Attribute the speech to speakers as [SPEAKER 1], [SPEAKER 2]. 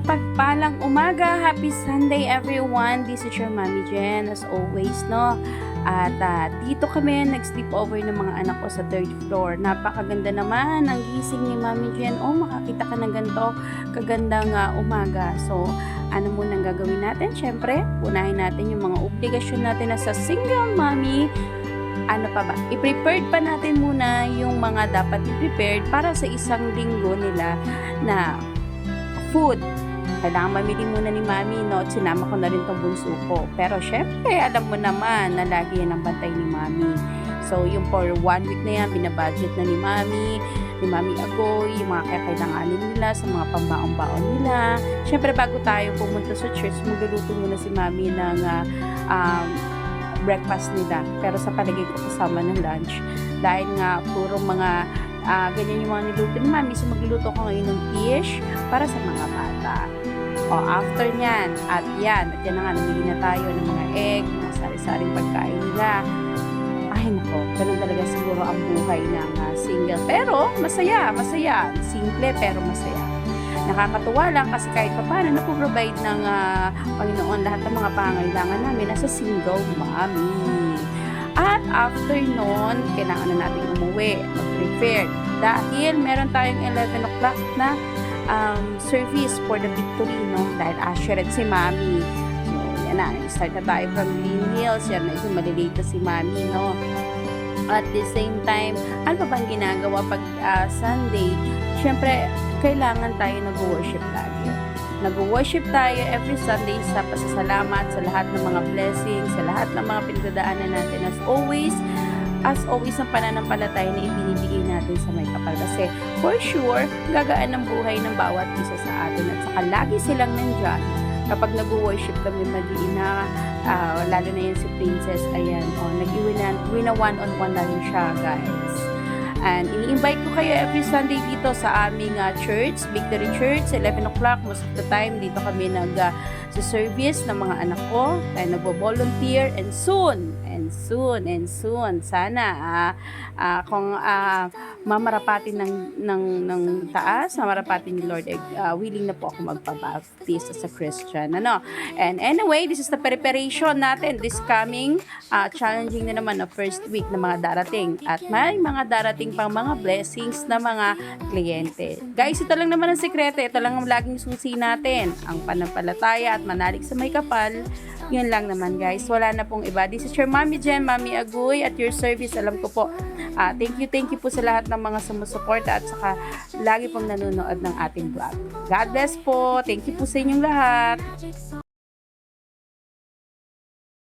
[SPEAKER 1] Mapagpalang umaga, happy Sunday everyone. This is your Mommy Jen as always, no? At dito kami nag-sleep over ng mga anak ko sa third floor. Napakaganda naman ang gising ni Mommy Jen. Oh, makakita ka ng ganito kagandang umaga. So, ano munang gagawin natin? Syempre, unahin natin yung mga obligasyon natin na sa single mommy. Ano pa ba? I-prepared pa natin muna yung mga dapat i-prepared para sa isang linggo nila na food. Kailangan mamili muna ni Mami, no? Sinama ko na rin tong bunso ko. Pero syempre, alam mo naman na lagi yan ang bantay ni Mami. So, yung for 1 week na yan, binabudget na ni Mami Agoy, yung mga kakailanganin nila sa mga pambaon-baon nila. Syempre, bago tayo pumunta sa church, magluluto muna si Mami ng breakfast nila. Pero sa palagay ko kasama ng lunch. Dahil nga, puro mga ganyan yung mga niluto ni Mami. So, magluluto ko ngayon ng fish para sa mga bata. O, after nyan, at yan na nga, namili na tayo ng mga egg, mga sari-saring pagkain nila. Ay, nako, ganun talaga siguro ang buhay ng single. Pero, masaya. Simple, pero masaya. Nakakatuwa lang kasi kahit pa paano napoprovide ng Panginoon lahat ng mga pangangailangan namin nasa single mommy. At after nun, kailangan na natin umuwi, mag-prepare. Dahil meron tayong 11 o'clock na service for the victory, no? Dahil assured si Mami. So, yan na, start na tayo from Green Hills. Yan na, yung malilate na si Mami, no? At the same time, ano pa bang ginagawa pag Sunday? Siyempre, kailangan tayo nag-worship lagi. Nag-worship tayo every Sunday sa pasasalamat sa lahat ng mga blessings, sa lahat ng mga pinagdadaanan natin. As always, ang pananampalataya na ibinibigay natin sa may kapal. Kasi for sure, gagaan ang buhay ng bawat isa sa atin. At saka lagi silang nandyan. Kapag nag-worship kami mag-iina, lalo na yan si Princess, ayan, nag-wina one-on-one na rin siya, guys. And ini-invite ko kayo every Sunday dito sa aming church, Victory Church, 11 o'clock, most of the time, dito kami nag-service ng mga anak ko, tayo nagbo-volunteer, and soon, sana, kung mamarapatin ng taas, mamarapatin ni Lord, willing na po ako magpabaptist as a Christian, ano? And anyway, this is the preparation natin, this coming, challenging na naman na first week na mga darating, at may mga darating pang mga blessings na mga kliyente. Guys, ito lang naman ang sekreto, ito lang ang laging susi natin, ang panampalataya at manalig sa may kapal. Yun lang naman, guys. Wala na pong iba. This is your Mommy Jen, Mami Agoy, at your service. Alam ko po, thank you po sa lahat ng mga sumusuporta at saka lagi pong nanonood ng ating vlog. God bless po. Thank you po sa inyong lahat.